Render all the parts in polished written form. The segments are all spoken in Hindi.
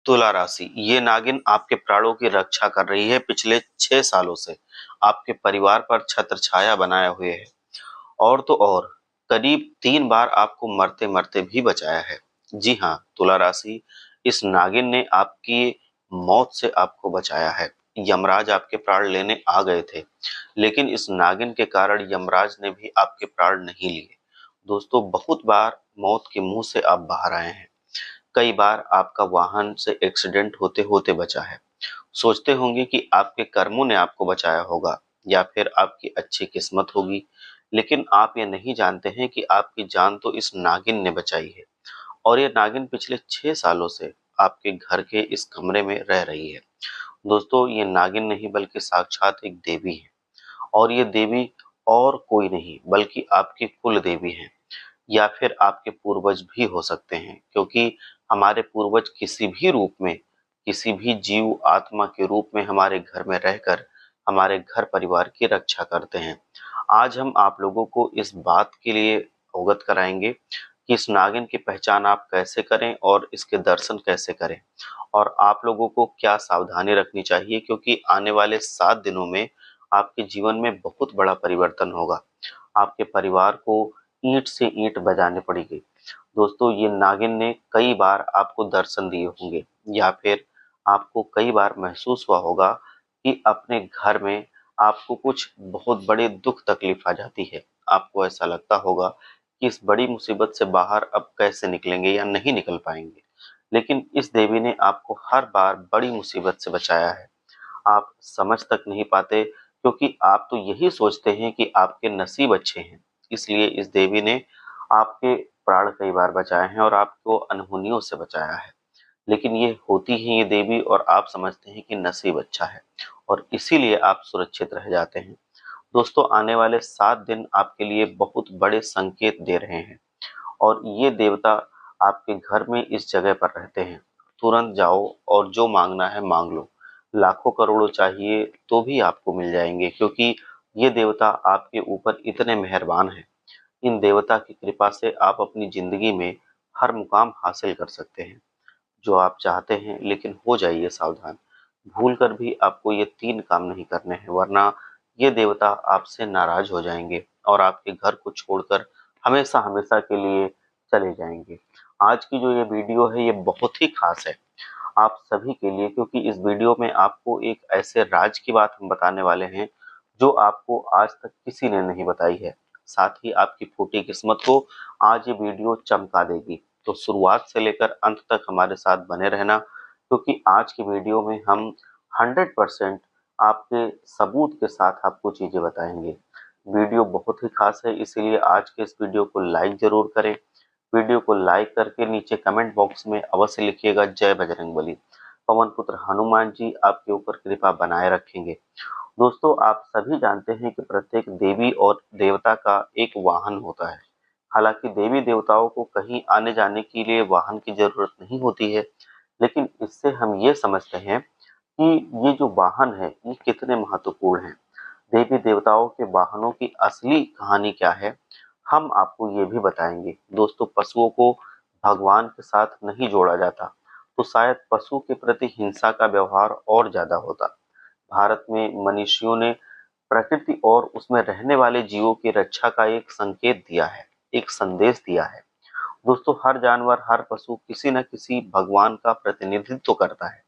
तुला राशि, ये नागिन आपके प्राणों की रक्षा कर रही है। पिछले 6 सालों से आपके परिवार पर छत्र छाया बनाए हुए है और तो और करीब 3 बार आपको मरते-मरते भी बचाया है। जी हाँ, तुला राशि, इस नागिन ने आपकी मौत से आपको बचाया है। यमराज आपके प्राण लेने आ गए थे, लेकिन इस नागिन के कारण यमराज ने भी आपके प्राण नहीं लिए। दोस्तों, बहुत बार मौत के मुंह से आप बाहर आए हैं। कई बार आपका वाहन से एक्सीडेंट होते-होते बचा है। सोचते होंगे कि आपके कर्मों ने आपको बचाया होगा या फिर आपकी अच्छी किस्मत होगी, लेकिन आप ये नहीं जानते हैं कि आपकी जान तो इस नागिन ने बचाई है और ये नागिन पिछले 6 सालों से आपके घर के इस कमरे में रह रही है। दोस्तों, ये नागिन नहीं बल्कि साक्षात एक देवी है और ये देवी और कोई नहीं बल्कि आपकी कुल देवी है या फिर आपके पूर्वज भी हो सकते हैं, क्योंकि हमारे पूर्वज किसी भी रूप में, किसी भी जीव आत्मा के रूप में हमारे घर में रहकर हमारे घर परिवार की रक्षा करते हैं। आज हम आप लोगों को इस बात के लिए अवगत कराएंगे कि इस नागिन की पहचान आप कैसे करें और इसके दर्शन कैसे करें और आप लोगों को क्या सावधानी रखनी चाहिए, क्योंकि आने वाले 7 दिनों में आपके जीवन में बहुत बड़ा परिवर्तन होगा। आपके परिवार को ईंट से ईंट बजाने पड़ेगी। दोस्तों, ये नागिन ने कई बार आपको दर्शन दिए होंगे या फिर आपको कई बार महसूस हुआ होगा कि अपने घर में आपको कुछ बहुत बड़े दुख तकलीफ आ जाती है। आपको ऐसा लगता होगा कि इस बड़ी मुसीबत से बाहर अब कैसे निकलेंगे या नहीं निकल पाएंगे। लेकिन इस देवी ने आपको हर बार बड़ी मुसीबत से बचाया है। आप समझ तक नहीं पाते, क्योंकि आप तो यही सोचते हैं कि आपके नसीब अच्छे हैं। इसलिए इस देवी ने आपके प्राण कई बार बचाए हैं और आपको अनहोनियों से बचाया है। लेकिन ये होती है ये देवी और आप समझते हैं कि नसीब अच्छा है और इसीलिए आप सुरक्षित रह जाते हैं। दोस्तों, आने वाले 7 दिन आपके लिए बहुत बड़े संकेत दे रहे हैं और ये देवता आपके घर में इस जगह पर रहते हैं। तुरंत जाओ और जो मांगना है मांग लो। लाखों करोड़ों चाहिए तो भी आपको मिल जाएंगे, क्योंकि ये देवता आपके ऊपर इतने मेहरबान हैं। इन देवता की कृपा से आप अपनी जिंदगी में हर मुकाम हासिल कर सकते हैं जो आप चाहते हैं। लेकिन हो जाइए सावधान, भूल कर भी आपको ये 3 काम नहीं करने हैं, वरना ये देवता आपसे नाराज हो जाएंगे और आपके घर को छोड़कर हमेशा हमेशा के लिए चले जाएंगे। आज की जो ये वीडियो है ये बहुत ही खास है आप सभी के लिए, क्योंकि इस वीडियो में आपको एक ऐसे राज की बात हम बताने वाले हैं जो आपको आज तक किसी ने नहीं बताई है। साथ ही आपकी फूटी किस्मत को आज ये वीडियो चमका देगी। तो शुरुआत से लेकर अंत तक हमारे साथ बने रहना, क्योंकि आज की वीडियो में हम 100% आपके सबूत के साथ आपको चीजें बताएंगे। वीडियो बहुत ही खास है, इसीलिए आज के इस वीडियो को लाइक जरूर करें। वीडियो को लाइक करके नीचे कमेंट बॉक्स में अवश्य लिखिएगा जय बजरंगबली। पवन पुत्र हनुमान जी आपके ऊपर कृपा बनाए रखेंगे। दोस्तों, आप सभी जानते हैं कि प्रत्येक देवी और देवता का एक वाहन होता है। हालांकि देवी देवताओं को कहीं आने जाने के लिए वाहन की जरूरत नहीं होती है, लेकिन इससे हम ये समझते हैं कि ये जो वाहन है ये कितने महत्वपूर्ण हैं। देवी देवताओं के वाहनों की असली कहानी क्या है, हम आपको ये भी बताएंगे। दोस्तों, पशुओं को भगवान के साथ नहीं जोड़ा जाता, तो शायद पशु के प्रति हिंसा का व्यवहार और ज्यादा होता। भारत में मनीषियों ने प्रकृति और उसमें रहने वाले जीवों की रक्षा का एक संकेत दिया है, एक संदेश दिया है। दोस्तों, हर जानवर, हर पशु किसी न किसी भगवान का प्रतिनिधित्व करता है,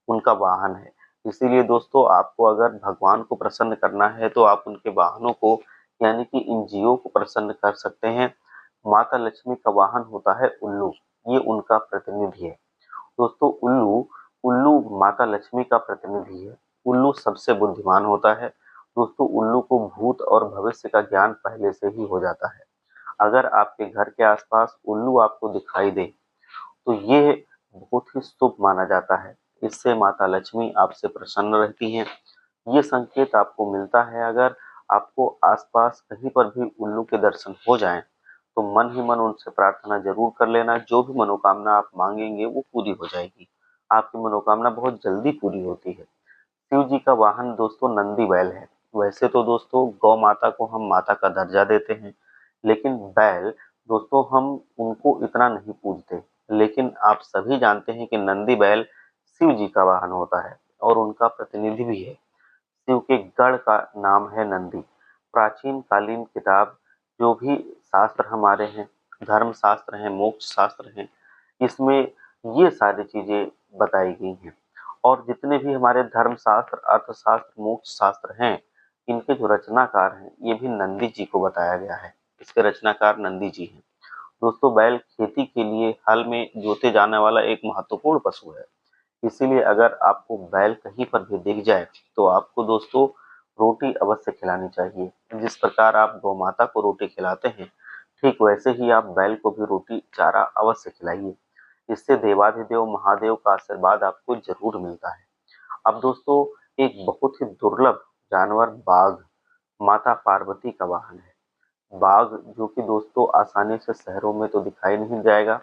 उनका वाहन है। इसीलिए दोस्तों, आपको अगर भगवान को प्रसन्न करना है तो आप उनके वाहनों को यानी कि इन जीवों को प्रसन्न कर सकते हैं। माता लक्ष्मी का वाहन होता है उल्लू, ये उनका प्रतिनिधि है। दोस्तों, उल्लू उल्लू माता लक्ष्मी का प्रतिनिधि है। उल्लू सबसे बुद्धिमान होता है। दोस्तों, उल्लू को भूत और भविष्य का ज्ञान पहले से ही हो जाता है। अगर आपके घर के आसपास उल्लू आपको दिखाई दे तो ये बहुत ही शुभ माना जाता है। इससे माता लक्ष्मी आपसे प्रसन्न रहती हैं। ये संकेत आपको मिलता है। अगर आपको आसपास कहीं पर भी उल्लू के दर्शन हो जाएं, तो मन ही मन उनसे प्रार्थना जरूर कर लेना। जो भी मनोकामना आप मांगेंगे वो पूरी हो जाएगी। आपकी मनोकामना बहुत जल्दी पूरी होती है। शिव जी का वाहन दोस्तों नंदी बैल है। वैसे तो दोस्तों गौ माता को हम माता का दर्जा देते हैं, लेकिन बैल दोस्तों हम उनको इतना नहीं पूजते। लेकिन आप सभी जानते हैं कि नंदी बैल शिव जी का वाहन होता है और उनका प्रतिनिधि भी है। शिव के गढ़ का नाम है नंदी। प्राचीन कालीन किताब जो भी शास्त्र हमारे हैं, धर्म शास्त्र हैं, मोक्ष शास्त्र हैं, इसमें ये सारी चीजें बताई गई हैं। और जितने भी हमारे धर्म शास्त्र, अर्थशास्त्र, मोक्ष शास्त्र हैं, इनके जो रचनाकार हैं, ये भी नंदी जी को बताया गया है। इसके रचनाकार नंदी जी हैं। दोस्तों, बैल खेती के लिए हल में जोते जाने वाला एक महत्वपूर्ण पशु है। इसीलिए अगर आपको बैल कहीं पर भी दिख जाए तो आपको दोस्तों रोटी अवश्य खिलानी चाहिए। जिस प्रकार आप गौ माता को रोटी खिलाते हैं, ठीक वैसे ही आप बैल को भी रोटी चारा अवश्य खिलाइए। इससे देवाधिदेव महादेव का आशीर्वाद आपको जरूर मिलता है। अब दोस्तों, एक बहुत ही दुर्लभ जानवर बाघ माता पार्वती का वाहन है। बाघ जो कि दोस्तों आसानी से शहरों में तो दिखाई नहीं जाएगा,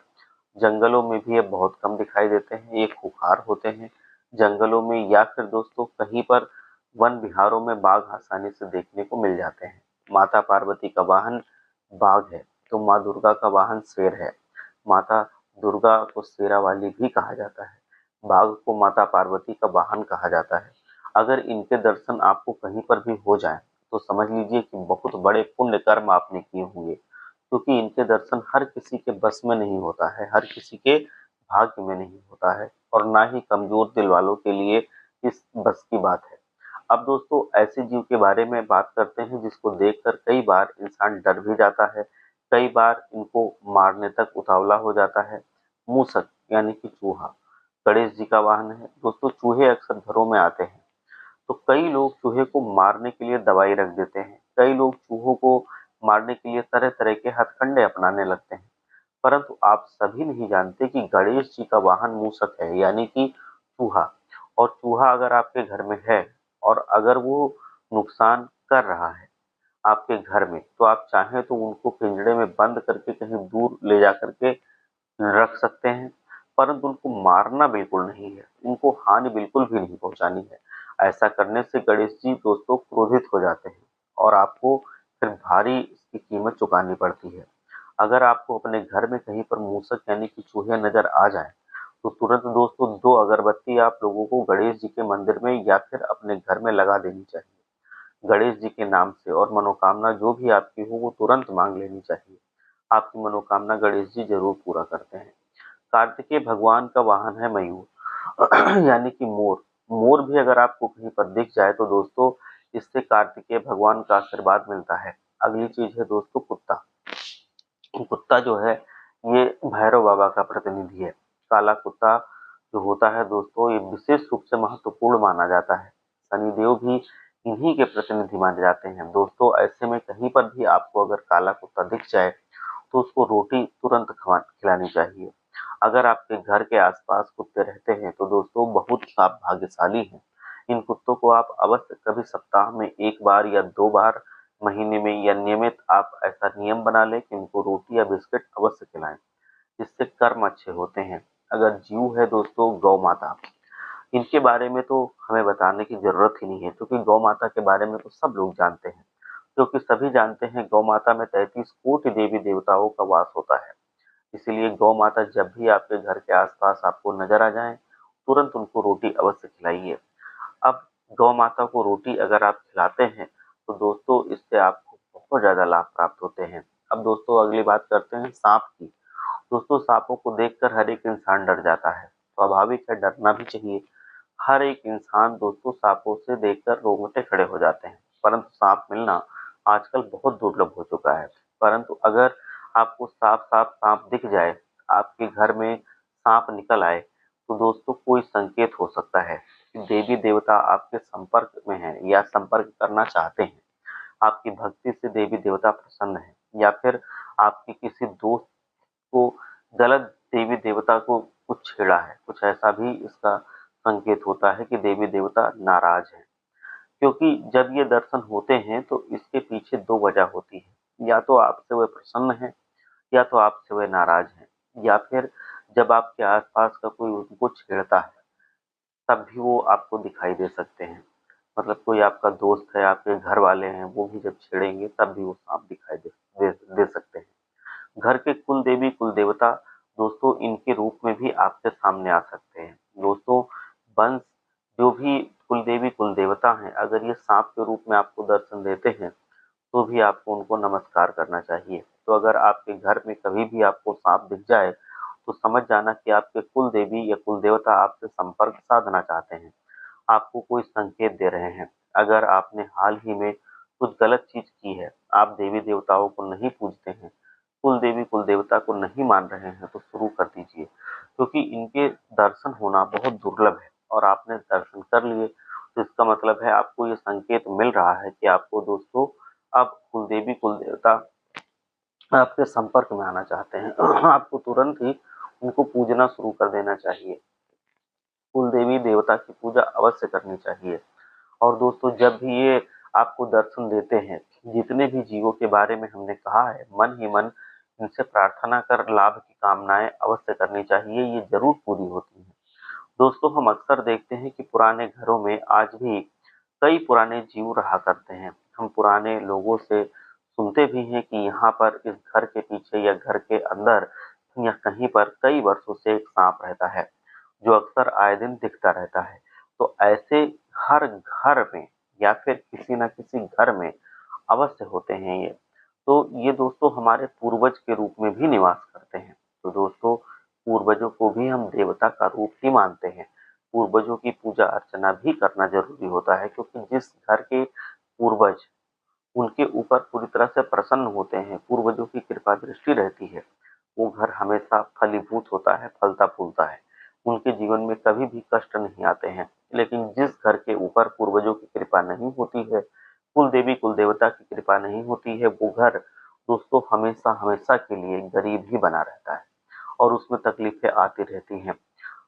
जंगलों में भी ये बहुत कम दिखाई देते हैं। ये खूंखार होते हैं जंगलों में, या फिर दोस्तों कहीं पर वन विहारों में बाघ आसानी से देखने को मिल जाते हैं। माता पार्वती का वाहन बाघ है तो माँ दुर्गा का वाहन शेर है। माता दुर्गा को शेरा वाली भी कहा जाता है। बाघ को माता पार्वती का वाहन कहा जाता है। अगर इनके दर्शन आपको कहीं पर भी हो जाए तो समझ लीजिए कि बहुत बड़े पुण्य कर्म आपने किए होंगे, क्योंकि इनके दर्शन हर किसी के बस में नहीं होता है, हर किसी के भाग्य में नहीं होता है, और ना ही कमजोर दिल वालों के लिए इस बस की बात है। अब दोस्तों, ऐसे जीव के बारे में बात करते हैं जिसको देखकर कई बार इंसान डर भी जाता है, कई बार इनको मारने तक उतावला हो जाता है। मूसक यानी कि चूहा गणेश जी का वाहन है। दोस्तों, चूहे अक्सर घरों में आते हैं तो कई लोग चूहे को मारने के लिए दवाई रख देते हैं। कई लोग चूहों को मारने के लिए तरह तरह के हथकंडे अपनाने लगते हैं। परंतु आप सभी नहीं जानते कि गणेश जी का वाहन मूसक है, यानी कि चूहा। और चूहा अगर आपके घर में है और अगर वो नुकसान कर रहा है आपके घर में, तो आप चाहें तो उनको पिंजड़े में बंद करके कहीं दूर ले जा करके रख सकते हैं, परंतु उनको मारना बिल्कुल नहीं है, उनको हानि बिल्कुल भी नहीं पहुंचानी है। ऐसा करने से गणेश जी दोस्तों क्रोधित हो जाते हैं और आपको फिर भारी इसकी कीमत चुकानी पड़ती है। अगर आपको अपने घर में कहीं पर मूसक यानी कि चूहे नजर आ जाए तो तुरंत दोस्तों 2 अगरबत्ती आप लोगों को गणेश जी के मंदिर में या फिर अपने घर में लगा देनी चाहिए गणेश जी के नाम से, और मनोकामना जो भी आपकी हो वो तुरंत मांग लेनी चाहिए। आपकी मनोकामना गणेश जी जरूर पूरा करते हैं। कार्तिकेय भगवान का वाहन है मयूर यानी कि मोर। मोर भी अगर आपको कहीं पर दिख जाए तो दोस्तों इससे कार्तिकेय भगवान का आशीर्वाद मिलता है। अगली चीज है दोस्तों कुत्ता। कुत्ता जो है ये भैरव बाबा का प्रतिनिधि है। काला कुत्ता जो होता है दोस्तों, ये विशेष रूप से महत्वपूर्ण माना जाता है। शनिदेव भी इन्हीं के प्रतिनिधि माने जाते हैं। दोस्तों, ऐसे में कहीं पर भी आपको अगर काला कुत्ता दिख जाए तो उसको रोटी तुरंत खिलानी चाहिए। अगर आपके घर के आसपास कुत्ते रहते हैं तो दोस्तों बहुत आप भाग्यशाली हैं। इन कुत्तों को आप अवश्य कभी सप्ताह में 1 बार या 2 बार, महीने में या नियमित आप ऐसा नियम बना लें कि उनको रोटी या बिस्किट अवश्य खिलाएं। इससे कर्म अच्छे होते हैं। अगर जीव है दोस्तों गौ माता, इनके बारे में तो हमें बताने की जरूरत ही नहीं है, क्योंकि गौ माता के बारे में तो सब लोग जानते हैं। क्योंकि सभी जानते हैं गौ माता में 33 कोटि देवी देवताओं का वास होता है। इसीलिए गौ माता जब भी आपके घर के आसपास आपको नजर आ जाए तुरंत उनको रोटी अवश्य खिलाइए। अब गौ माता को रोटी अगर आप खिलाते हैं तो दोस्तों इससे आपको बहुत ज्यादा लाभ प्राप्त होते हैं। अब दोस्तों अगली बात करते हैं सांप की। दोस्तों, सांपों को देखकर हर एक इंसान डर जाता है, स्वाभाविक है, डरना भी चाहिए। हर एक इंसान दोस्तों सांपों से देखकर रोंगटे खड़े हो जाते हैं, परंतु सांप मिलना आजकल बहुत दुर्लभ हो चुका है। परंतु अगर आपको साफ साफ सांप दिख जाए, आपके घर में सांप निकल आए, तो दोस्तों कोई संकेत हो सकता है कि देवी देवता आपके संपर्क में हैं या संपर्क करना चाहते हैं। आपकी भक्ति से देवी देवता प्रसन्न है, या फिर आपके किसी दोस्त को गलत देवी देवता को कुछ छेड़ा है, कुछ ऐसा भी इसका संकेत होता है कि देवी देवता नाराज है। क्योंकि जब ये दर्शन होते हैं तो इसके पीछे 2 वजह होती है, या तो आपसे वह प्रसन्न है या तो आपसे वह नाराज है, या फिर जब आपके आसपास का कोई उनको छेड़ता है तब भी वो आपको दिखाई दे सकते हैं। मतलब कोई आपका दोस्त है, आपके घर वाले हैं, वो भी जब छेड़ेंगे तब भी वो सांप दिखाई दे सकते हैं। घर के कुल देवी कुल देवता दोस्तों इनके रूप में भी आपके सामने आ सकते हैं। दोस्तों, वंश जो भी कुल देवी कुल देवता हैं, अगर ये सांप के रूप में आपको दर्शन देते हैं तो भी आपको उनको नमस्कार करना चाहिए। तो अगर आपके घर में कभी भी आपको सांप दिख जाए तो समझ जाना कि आपके कुल देवी या कुल देवता आपसे संपर्क साधना चाहते हैं, आपको कोई संकेत दे रहे हैं। अगर आपने हाल ही में कुछ गलत चीज की है, आप देवी देवताओं को नहीं पूजते हैं, कुल देवी कुल देवता को नहीं मान रहे हैं, तो शुरू कर दीजिए, क्योंकि इनके दर्शन होना बहुत दुर्लभ है और आपने दर्शन कर लिए तो इसका मतलब है आपको ये संकेत मिल रहा है कि आपको दोस्तों अब कुल देवी कुल देवता आपके संपर्क में आना चाहते हैं। आपको तुरंत ही उनको पूजना शुरू कर देना चाहिए। कुल देवी देवता की पूजा अवश्य करनी चाहिए। और दोस्तों जब भी ये आपको दर्शन देते हैं, जितने भी जीवों के बारे में हमने कहा है, मन ही मन इनसे प्रार्थना कर लाभ की कामनाएं अवश्य करनी चाहिए, ये जरूर पूरी होती हैं। दोस्तों हम अक्सर देखते हैं कि पुराने घरों में आज भी कई पुराने जीव रहा करते हैं। हम पुराने लोगों से सुनते भी हैं कि यहाँ पर इस घर के पीछे या घर के अंदर या कहीं पर कई वर्षों से एक सांप रहता है जो अक्सर आए दिन दिखता रहता है। तो ऐसे हर घर में या फिर किसी न किसी घर में अवश्य होते हैं ये। तो ये दोस्तों हमारे पूर्वज के रूप में भी निवास करते हैं। तो दोस्तों पूर्वजों को भी हम देवता का रूप ही मानते हैं। पूर्वजों की पूजा अर्चना भी करना जरूरी होता है, क्योंकि जिस घर के पूर्वज उनके ऊपर पूरी तरह से प्रसन्न होते हैं, पूर्वजों की कृपा दृष्टि रहती है, वो घर हमेशा फलीभूत होता है, फलता फूलता है। उनके जीवन में कभी भी कष्ट नहीं आते हैं। लेकिन जिस घर के ऊपर पूर्वजों की कृपा नहीं होती है, कुल देवी कुल देवता की कृपा नहीं होती है, वो घर दोस्तों हमेशा हमेशा के लिए गरीब ही बना रहता है और उसमें तकलीफें आती रहती हैं।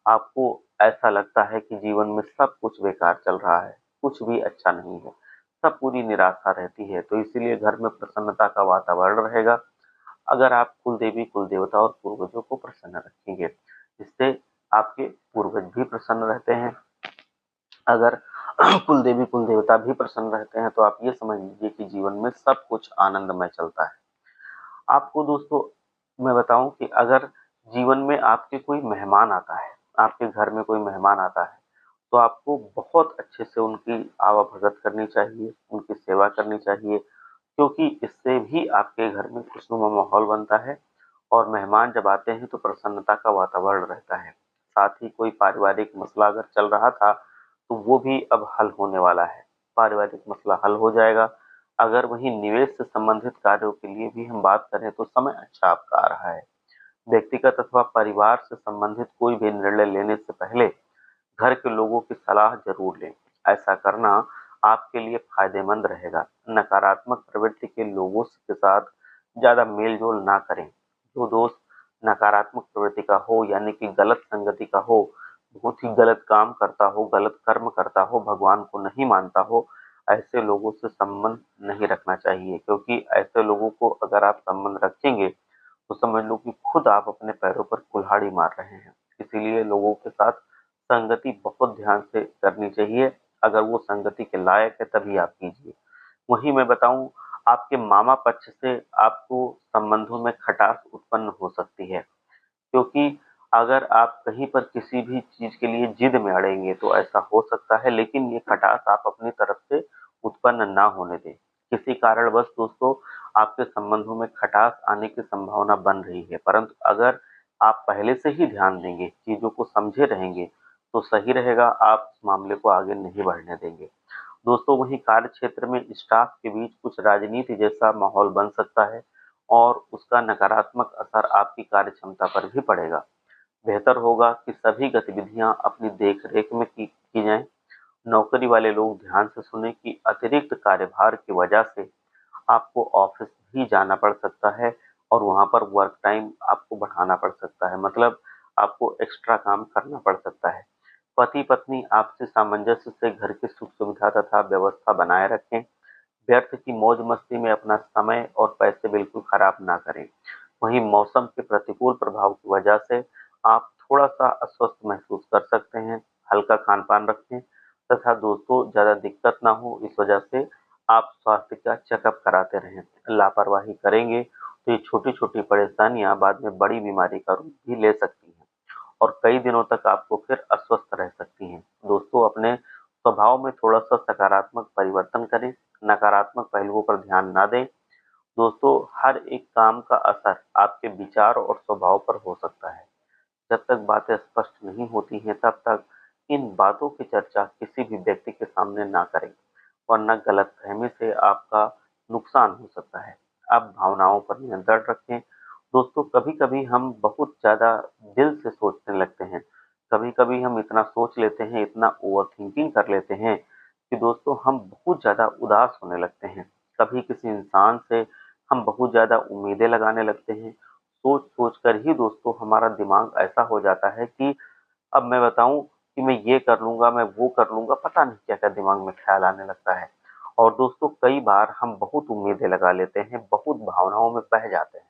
आपको ऐसा लगता है कि जीवन में सब कुछ बेकार चल रहा है, कुछ भी अच्छा नहीं है, सब पूरी निराशा रहती है। तो इसीलिए घर में प्रसन्नता का वातावरण रहेगा अगर आप कुल देवी कुल देवता और पूर्वजों को प्रसन्न रखेंगे। इससे आपके पूर्वज भी प्रसन्न रहते हैं। अगर कुल देवी कुल देवता भी प्रसन्न रहते हैं तो आप ये समझ लीजिए कि जीवन में सब कुछ आनंदमय चलता है। आपको दोस्तों मैं बताऊं कि अगर जीवन में आपके कोई मेहमान आता है, आपके घर में कोई मेहमान आता है, तो आपको बहुत अच्छे से उनकी आवाभगत करनी चाहिए, उनकी सेवा करनी चाहिए, क्योंकि इससे भी आपके घर में खुशनुमा माहौल बनता है और मेहमान जब आते हैं तो प्रसन्नता का वातावरण रहता है। साथ ही कोई पारिवारिक मसला अगर चल रहा था तो वो भी अब हल होने वाला है, पारिवारिक मसला हल हो जाएगा। अगर वहीं निवेश से संबंधित कार्यों के लिए भी हम बात करें तो समय अच्छा आपका आ रहा है। व्यक्तिगत अथवा परिवार से संबंधित कोई भी निर्णय लेने से पहले घर के लोगों की सलाह जरूर लें। ऐसा करना आपके लिए फायदेमंद रहेगा। नकारात्मक प्रवृत्ति के लोगों के साथ ज्यादा मेल जोल ना करें। जो दोस्त नकारात्मक प्रवृत्ति का हो, यानी कि गलत संगति का हो, बहुत ही गलत काम करता हो, गलत कर्म करता हो, भगवान को नहीं मानता हो, ऐसे लोगों से संबंध नहीं रखना चाहिए। क्योंकि ऐसे लोगों को अगर आप संबंध रखेंगे तो समझ लो कि खुद आप अपने पैरों पर कुल्हाड़ी मार रहे हैं। इसीलिए लोगों के साथ संगति बहुत ध्यान से करनी चाहिए। अगर वो संगति के लायक है तभी आप कीजिए। वहीं मैं बताऊं, आपके मामा पक्ष से आपको संबंधों में खटास उत्पन्न हो सकती है, क्योंकि अगर आप कहीं पर किसी भी चीज के लिए जिद में अड़ेंगे तो ऐसा हो सकता है, लेकिन ये खटास आप अपनी तरफ से उत्पन्न ना होने दें। किसी कारणवश दोस्तों आपके संबंधों में खटास आने की संभावना बन रही है, परंतु अगर आप पहले से ही ध्यान देंगे, चीजों को समझे रहेंगे, तो सही रहेगा, आप इस मामले को आगे नहीं बढ़ने देंगे। दोस्तों वहीं कार्य क्षेत्र में स्टाफ के बीच कुछ राजनीति जैसा माहौल बन सकता है और उसका नकारात्मक असर आपकी कार्य क्षमता पर भी पड़ेगा। बेहतर होगा कि सभी गतिविधियां अपनी देखरेख में की जाएं। नौकरी वाले लोग ध्यान से सुने कि अतिरिक्त कार्यभार की वजह से आपको ऑफिस भी जाना पड़ सकता है और वहां पर वर्क टाइम आपको बढ़ाना पड़ सकता है, मतलब आपको एक्स्ट्रा काम करना पड़ सकता है। पति पत्नी आपसी सामंजस्य से घर की सुख सुविधा तथा व्यवस्था बनाए रखें। व्यर्थ की मौज मस्ती में अपना समय और पैसे बिल्कुल खराब ना करें। वहीं मौसम के प्रतिकूल प्रभाव की वजह से आप थोड़ा सा अस्वस्थ महसूस कर सकते हैं। हल्का खान पान रखें तथा दोस्तों ज्यादा दिक्कत ना हो इस वजह से आप स्वास्थ्य का चेकअप कराते रहें। लापरवाही करेंगे तो ये छोटी छोटी परेशानियां बाद में बड़ी बीमारी का रूप भी ले सकती हैं और कई दिनों तक आपको फिर अस्वस्थ रह सकती हैं। पर ध्यान ना दें। दोस्तों, हर एक काम का असर आपके विचार और स्वभाव पर हो सकता है। जब तक बातें स्पष्ट नहीं होती हैं, तब तक इन बातों की चर्चा किसी भी व्यक्ति के सामने ना करें, वरना गलतफहमी से आपका नुकसान हो सकता है। आप भावनाओं पर नियंत्रण रखें। दोस्तों, कभी-कभी हम बहुत ज़्यादा दिल से सोचने लगते हैं। कभी-कभी हम इतना सोच लेते हैं, इतना ओवरथिंकिंग कर लेते हैं कि दोस्तों हम बहुत ज़्यादा उदास होने लगते हैं। कभी किसी इंसान से हम बहुत ज़्यादा उम्मीदें लगाने लगते हैं। सोच-सोच कर ही दोस्तों हमारा दिमाग ऐसा हो जाता है कि अब मैं बताऊँ कि मैं ये कर लूँगा, मैं वो कर लूँगा, पता नहीं क्या-क्या दिमाग में ख़्याल आने लगता है। और दोस्तों, कई बार हम बहुत उम्मीदें लगा लेते हैं, बहुत भावनाओं में बह जाते हैं।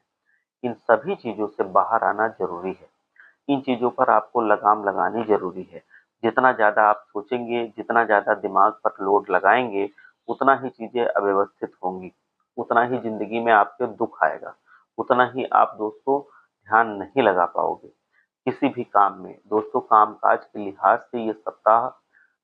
इन सभी चीज़ों से बाहर आना ज़रूरी है। इन चीज़ों पर आपको लगाम लगानी ज़रूरी है। जितना ज़्यादा आप सोचेंगे, जितना ज़्यादा दिमाग पर लोड लगाएँगे, उतना ही चीज़ें अव्यवस्थित होंगी, उतना ही ज़िंदगी में आपके दुःख आएगा, उतना ही आप दोस्तों ध्यान नहीं लगा पाओगे किसी भी काम में। दोस्तों, कामकाज के लिहाज से ये सप्ताह,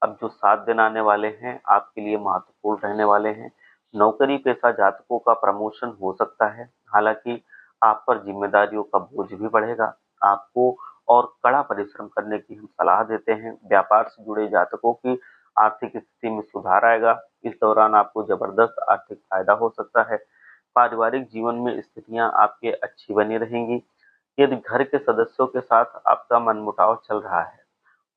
अब जो 7 दिन आने वाले हैं, आपके लिए महत्वपूर्ण रहने वाले हैं। नौकरी पेशा जातकों का प्रमोशन हो सकता है, हालाँकि आप पर ज़िम्मेदारियों का बोझ भी बढ़ेगा। आपको और कड़ा परिश्रम करने की हम सलाह देते हैं। व्यापार से जुड़े जातकों की आर्थिक स्थिति में सुधार आएगा। इस दौरान आपको जबरदस्त आर्थिक फायदा हो सकता है। पारिवारिक जीवन में स्थितियां आपके अच्छी बनी रहेंगी। यदि घर के सदस्यों के साथ आपका मनमुटाव चल रहा है,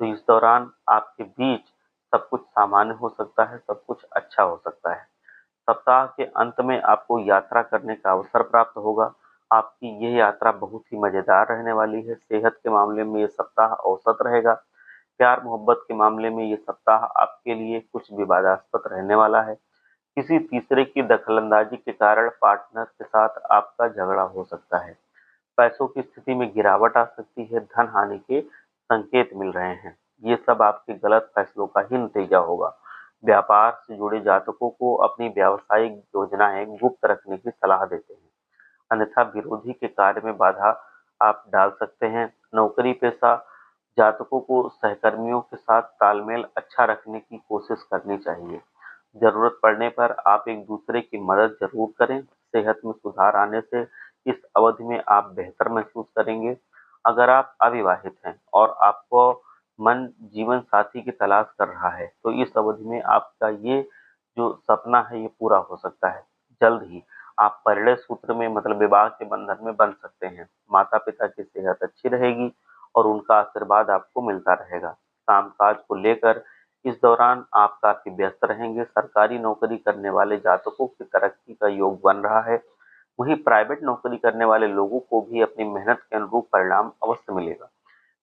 तो इस दौरान आपके बीच सब कुछ सामान्य हो सकता है, सब कुछ अच्छा हो सकता है। सप्ताह के अंत में आपको यात्रा करने का अवसर प्राप्त होगा। आपकी यह यात्रा बहुत ही मजेदार रहने वाली है। सेहत के मामले में ये सप्ताह औसत रहेगा। प्यार मोहब्बत के मामले में ये सप्ताह आपके लिए कुछ विवादास्पद रहने वाला है। किसी तीसरे की दखलंदाजी के कारण पार्टनर के साथ आपका झगड़ा हो सकता है। पैसों की स्थिति में गिरावट आ सकती है। धन हानि के संकेत मिल रहे हैं। ये सब आपके गलत फैसलों का ही नतीजा होगा। व्यापार से जुड़े जातकों को अपनी व्यावसायिक योजनाएं गुप्त रखने की सलाह देते हैं, अन्यथा विरोधी के कार्य में बाधा आप डाल सकते हैं। नौकरी पेशा जातकों को सहकर्मियों के साथ तालमेल अच्छा रखने की कोशिश करनी चाहिए। जरूरत पड़ने पर आप एक दूसरे की मदद जरूर करें। सेहत में सुधार आने से इस अवधि में आप बेहतर महसूस करेंगे। अगर आप अविवाहित हैं और आपको मन जीवन साथी की तलाश कर रहा है, तो इस अवधि में आपका ये जो सपना है ये पूरा हो सकता है। जल्द ही आप परिणय सूत्र में मतलब विवाह के बंधन में बंध सकते हैं। माता पिता की सेहत अच्छी रहेगी और उनका आशीर्वाद आपको मिलता रहेगा। कामकाज को लेकर इस दौरान आप काफी व्यस्त रहेंगे। सरकारी नौकरी करने वाले जातकों की तरक्की का योग बन रहा है। वहीं प्राइवेट नौकरी करने वाले लोगों को भी अपनी मेहनत के अनुरूप परिणाम अवश्य मिलेगा।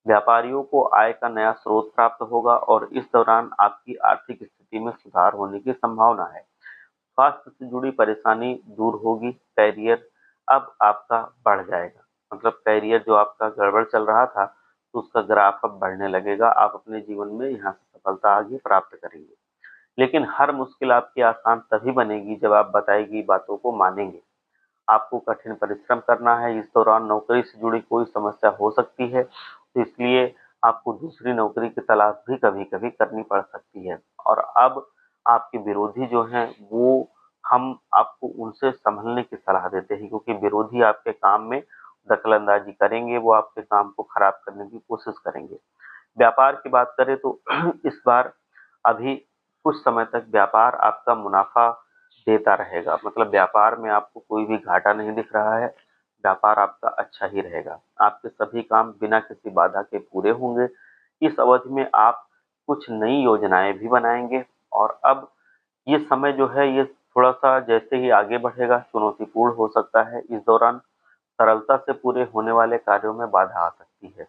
व्यापारियों को आय का नया स्रोत प्राप्त होगा और इस दौरान आपकी आर्थिक स्थिति में सुधार होने की संभावना है। स्वास्थ्य से जुड़ी परेशानी दूर होगी। कैरियर अब आपका बढ़ जाएगा, मतलब कैरियर जो आपका गड़बड़ चल रहा था, तो उसका ग्राफ अब बढ़ने लगेगा। आप अपने जीवन में यहाँ से सफलता आगे प्राप्त करेंगे। लेकिन हर मुश्किल आपकी आसान तभी बनेगी जब आप बताई गई बातों को मानेंगे। आपको कठिन परिश्रम करना है। इस दौरान नौकरी से जुड़ी कोई समस्या हो सकती है, तो इसलिए आपको दूसरी नौकरी की तलाश भी कभी-कभी करनी पड़ सकती है। और अब आपके विरोधी जो हैं, वो हम आपको उनसे संभलने की सलाह देते हैं, क्योंकि विरोधी आपके काम में दखलंदाजी करेंगे, वो आपके काम को खराब करने की कोशिश करेंगे। व्यापार की बात करें तो इस बार अभी कुछ समय तक व्यापार आपका मुनाफा देता रहेगा, मतलब व्यापार में आपको कोई भी घाटा नहीं दिख रहा है। व्यापार आपका अच्छा ही रहेगा। आपके सभी काम बिना किसी बाधा के पूरे होंगे। इस अवधि में आप कुछ नई योजनाएं भी बनाएंगे। और अब ये समय जो है ये थोड़ा सा जैसे ही आगे बढ़ेगा चुनौतीपूर्ण हो सकता है। इस दौरान सरलता से पूरे होने वाले कार्यों में बाधा आ सकती है,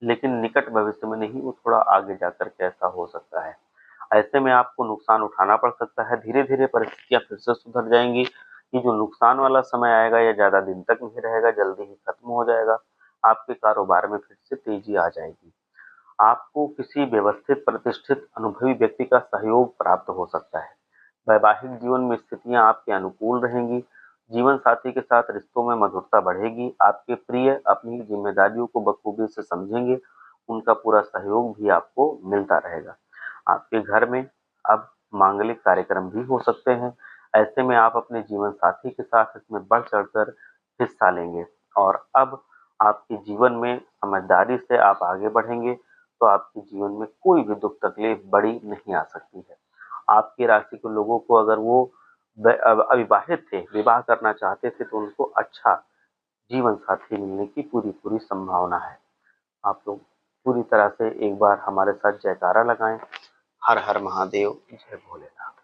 लेकिन निकट भविष्य में नहीं, वो थोड़ा आगे जाकर के ऐसा हो सकता है। ऐसे में आपको नुकसान उठाना पड़ सकता है। धीरे धीरे परिस्थितियां फिर से सुधर जाएंगी। ये जो नुकसान वाला समय आएगा ये ज्यादा दिन तक नहीं रहेगा, जल्दी ही खत्म हो जाएगा। आपके कारोबार में फिर से तेजी आ जाएगी। आपको किसी व्यवस्थित प्रतिष्ठित अनुभवी व्यक्ति का सहयोग प्राप्त हो सकता है। वैवाहिक जीवन में स्थितियां आपके अनुकूल रहेंगी। जीवन साथी के साथ रिश्तों में मधुरता बढ़ेगी। आपके प्रिय अपनी जिम्मेदारियों को बखूबी से समझेंगे। उनका पूरा सहयोग भी आपको मिलता रहेगा। आपके घर में अब मांगलिक कार्यक्रम भी हो सकते हैं। ऐसे में आप अपने जीवन साथी के साथ इसमें बढ़ चढ़कर हिस्सा लेंगे और अब आपके जीवन में समझदारी से आप आगे बढ़ेंगे तो आपके जीवन में कोई भी दुख तकलीफ बड़ी नहीं आ सकती है। आपकी राशि के लोगों को अगर वो अविवाहित थे, विवाह करना चाहते थे तो उनको अच्छा जीवन साथी मिलने की पूरी पूरी संभावना है। आप लोग पूरी तरह से एक बार हमारे साथ जयकारा लगाएं। हर हर महादेव, जय भोलेनाथ।